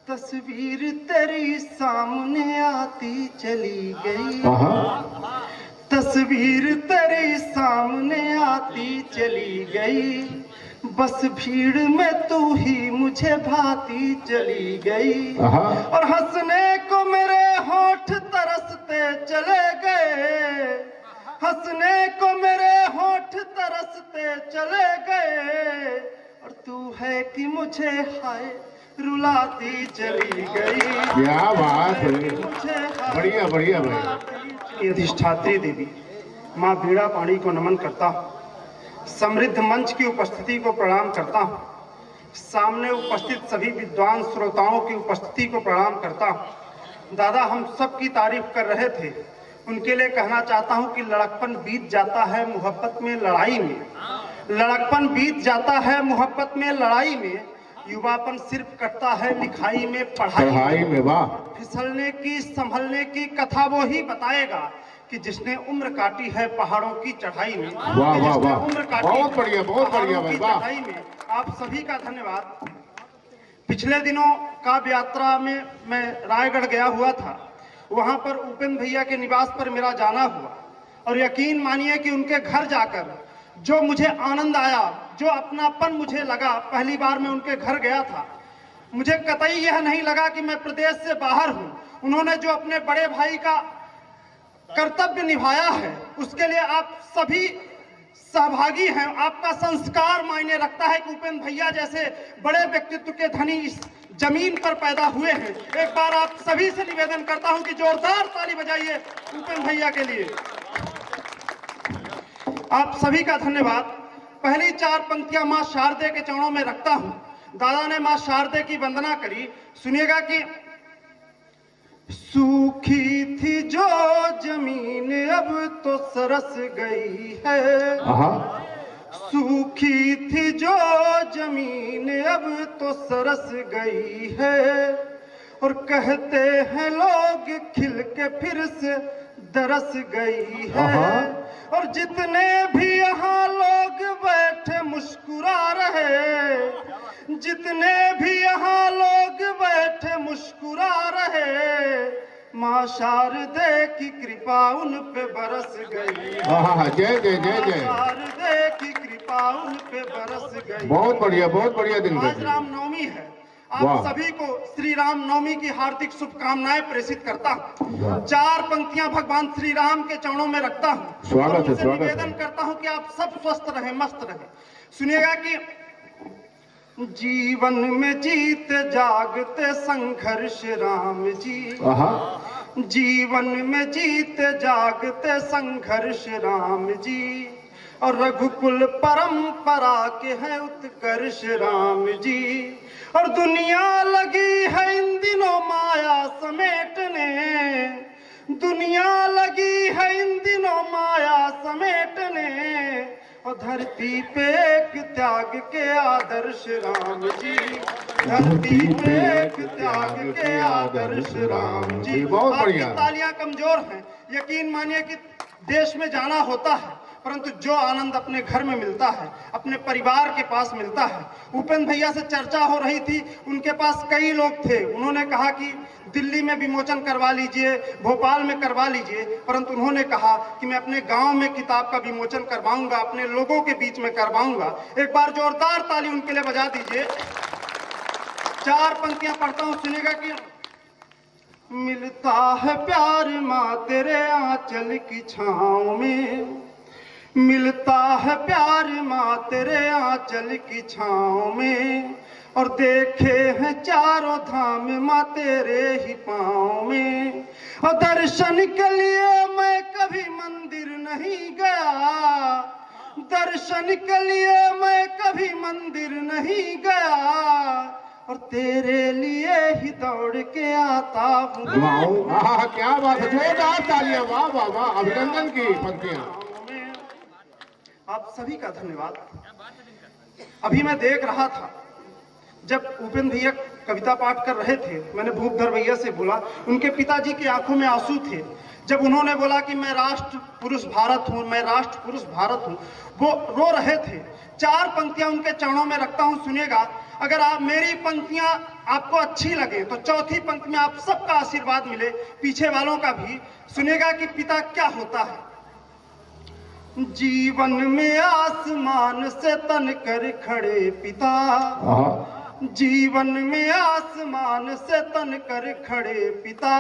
तस्वीर तेरी सामने आती चली गई, तस्वीर तेरी सामने आती चली गई, बस भीड़ में तू ही मुझे भाती चली गई। और हंसने को मेरे होठ तरसते चले गए, हंसने को मेरे होठ तरसते चले गए, और तू है कि मुझे हाय रुलाती चली गई। क्या बात है, बढ़िया बढ़िया भाई। अधिष्ठात्री देवी माँ बीड़ा पाणी को नमन करता हूँ, समृद्ध मंच की उपस्थिति को प्रणाम करता हूँ, सामने उपस्थित सभी विद्वान श्रोताओं की उपस्थिति को प्रणाम करता हूँ। दादा हम सब की तारीफ कर रहे थे, उनके लिए कहना चाहता हूँ कि लड़कपन बीत जाता है मोहब्बत में लड़ाई में, लड़कपन बीत जाता है मोहब्बत में लड़ाई में, युवापन सिर्फ कटता है लिखाई में पढ़ाई में। वाह, फिसलने की संभलने की कथा वो ही बताएगा कि जिसने उम्र काटी है पहाड़ों की चढ़ाई में। वाह वाह वाह, बहुत बढ़िया भाई, वाह। चढ़ाई में आप सभी का धन्यवाद। पिछले दिनों काव्य यात्रा में मैं रायगढ़ गया हुआ था, वहां पर उपेंद्र भैया के निवास पर मेरा जाना हुआ, और यकीन मानिए कि उनके घर जाकर जो मुझे आनंद आया, जो अपनापन मुझे लगा, पहली बार मैं उनके घर गया था, मुझे कतई यह नहीं लगा कि मैं प्रदेश से बाहर हूं। उन्होंने जो अपने बड़े भाई का कर्तव्य निभाया है उसके लिए आप सभी सहभागी हैं। आपका संस्कार मायने रखता है कि उपेंद्र भैया जैसे बड़े व्यक्तित्व के धनी इस जमीन पर पैदा हुए हैं। एक बार आप सभी से निवेदन करता हूं कि जोरदार ताली बजाइए उपेंद्र भैया के लिए। आप सभी का धन्यवाद। पहली चार पंक्तियां मां शारदे के चरणों में रखता हूं। दादा ने मां शारदे की वंदना करी, सुनिएगा कि सूखी थी जो जमीन अब तो सरस गई है, सूखी थी जो जमीन अब तो सरस गई है, और कहते हैं लोग खिल के फिर से दरस गई है, और जितने भी यहाँ लोग बैठे मुस्कुरा रहे, जितने भी यहाँ लोग बैठे मुस्कुरा रहे, माँ शारदे की कृपा उन पे बरस गई। जय जय जय जय, शारदे की कृपा उन पे बरस गई। बहुत बढ़िया दिन। आज रामनवमी है, आप सभी को श्री राम नवमी की हार्दिक शुभकामनाएं प्रेषित करता हूँ। चार पंक्तियां भगवान श्री राम के चरणों में रखता हूँ। स्वागत है, निवेदन करता हूँ कि आप सब स्वस्थ रहे, मस्त रहे। सुनिएगा कि जीवन में जीते जागते संघर्ष राम जी, जीवन में जीते जागते संघर्ष राम जी, और रघुकुल परंपरा के हैं उत्कर्ष राम जी, और दुनिया लगी है इन दिनों माया समेटने, दुनिया लगी है इन दिनों माया समेटने, और धरती पे एक त्याग के आदर्श राम जी, धरती पे एक त्याग के आदर्श राम जी। बहुत बढ़िया। तालियां कमजोर हैं, यकीन मानिए कि देश में जाना होता है, परंतु जो आनंद अपने घर में मिलता है, अपने परिवार के पास मिलता है। उपेंद्र भैया से चर्चा हो रही थी, उनके पास कई लोग थे, उन्होंने कहा कि दिल्ली में विमोचन करवा लीजिए, भोपाल में करवा लीजिए, परंतु उन्होंने कहा कि मैं अपने गांव में किताब का विमोचन करवाऊंगा, अपने लोगों के बीच में करवाऊंगा। एक बार जोरदार ताली उनके लिए बजा दीजिए। चार पंक्तियां पढ़ता हूं, सुनिएगा कि मिलता है प्यार माँ तेरे आंचल की छाँव में, मिलता है प्यार माँ तेरे आंचल की छाँव में, और देखे हैं चारों धाम माँ तेरे ही पाँव में, और दर्शन के लिए मैं कभी मंदिर नहीं गया, दर्शन के लिए मैं कभी मंदिर नहीं गया, और तेरे लिए ही दौड़ के आता हूँ। क्या बात है, जोरदार तालियां, वाह वाह वाह, अभिनंदन की पंक्तियां। आप सभी का धन्यवाद। अभी मैं देख रहा था, जब उपेंद्र भैया कविता पाठ कर रहे थे। मैंने भूपधर भैया से बोला, उनके पिताजी की आंखों में आंसू थे जब उन्होंने बोला कि मैं राष्ट्र पुरुष भारत हूँ, मैं राष्ट्र पुरुष भारत हूँ। वो रो रहे थे। 4 पंक्तियां उनके चरणों में रखता हूँ, सुनिएगा। अगर आप मेरी पंक्तियां आपको अच्छी लगे तो चौथी पंक्ति में आप सबका आशीर्वाद मिले, पीछे वालों का भी। सुनिएगा कि पिता क्या होता है। जीवन में आसमान से तन कर खड़े पिता, जीवन में आसमान से तन कर खड़े पिता,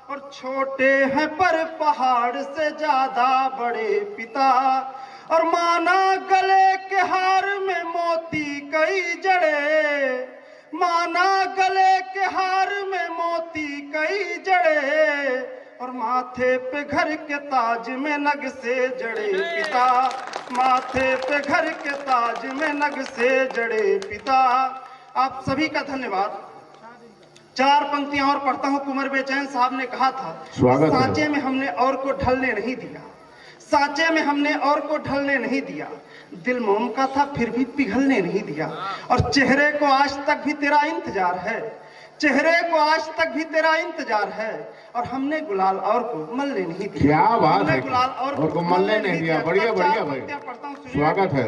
और छोटे हैं पर पहाड़ से ज्यादा बड़े पिता, और माना गले के हार में मोती कई जड़े, माना गले के हार में मोती कई जड़े, और माथे पे घर के ताज में नग से जड़े पिता, माथे पे घर के ताज में नग से जड़े पिता। आप सभी का धन्यवाद। 4 पंक्तियां और पढ़ता हूं। कुंवर बेचैन साहब ने कहा था, सांचे में हमने और को ढलने नहीं दिया, सांचे में हमने और को ढलने नहीं दिया, दिल मोम का था फिर भी पिघलने नहीं दिया, और चेहरे को आज तक भी तेरा इंतजार है, चेहरे को आज तक भी तेरा इंतजार है, और हमने गुलाल और को मलने नहीं दिया। क्या बात है, गुलाल और को मलने नहीं दिया। बढ़िया बढ़िया भाई, स्वागत है।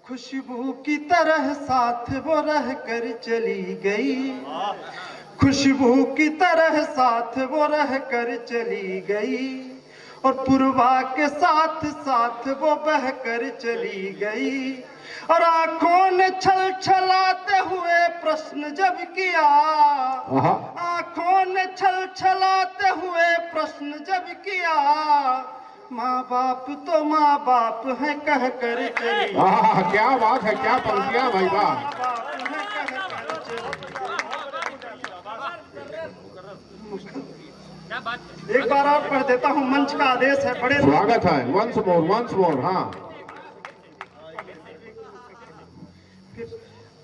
खुशबू की तरह साथ वो रह कर चली गई, खुशबू की तरह साथ वो रह कर चली गई, और पुरवा के साथ साथ वो बह कर चली गई, और आंखों ने छल छलाते हुए प्रश्न जब किया, आंखों ने छल छलाते हुए प्रश्न जब किया, माँ बाप तो माँ बाप है कह कर चली। क्या बात है, क्या पंक्तियां भाई, वाह। एक बार और पढ़ देता हूँ, मंच का आदेश है। बड़े स्वागत है, वंस मोर। हाँ,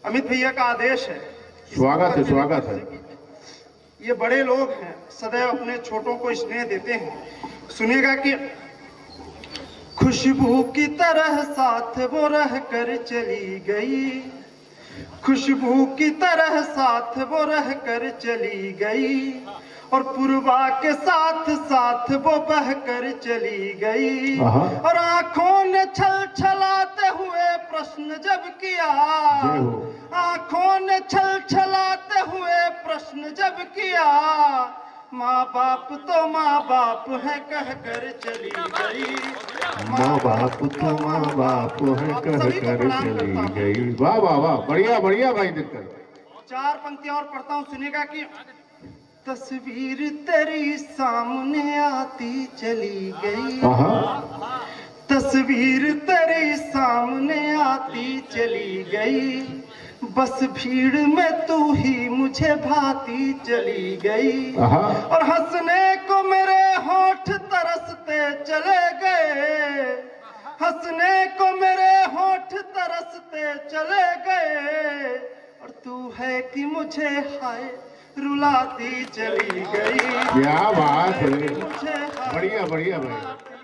अमित भैया का आदेश है। स्वागत है, स्वागत है। ये बड़े लोग हैं, सदैव अपने छोटों को स्नेह देते हैं। सुनिएगा कि खुशबू की तरह साथ वो रह कर चली गई, खुशबू की तरह साथ वो रह कर चली गई, और पुरवा के साथ साथ वो बह कर चली गई, और आंखों ने छल छलाते हुए प्रश्न जब किया, आंखों ने छल छलाते हुए प्रश्न जब किया, माँ बाप तो माँ बाप है कह कर चली गई, माँ बाप तो माँ बाप है कह कर चली गई। वाह वाह वाह, बढ़िया बढ़िया भाई। दिक्कत 4 पंक्तियां और पढ़ता हूँ, सुनेगा कि तस्वीर तेरी सामने आती चली गई, तस्वीर तेरी सामने आती चली गई, बस भीड़ में तू ही मुझे भाती चली गई, और हंसने को मेरे होठ तरसते चले गए, हंसने को मेरे होठ तरसते चले गए, और तू है कि मुझे हाय रुलाती चली गई। क्या बात है, बढ़िया बढ़िया भाई।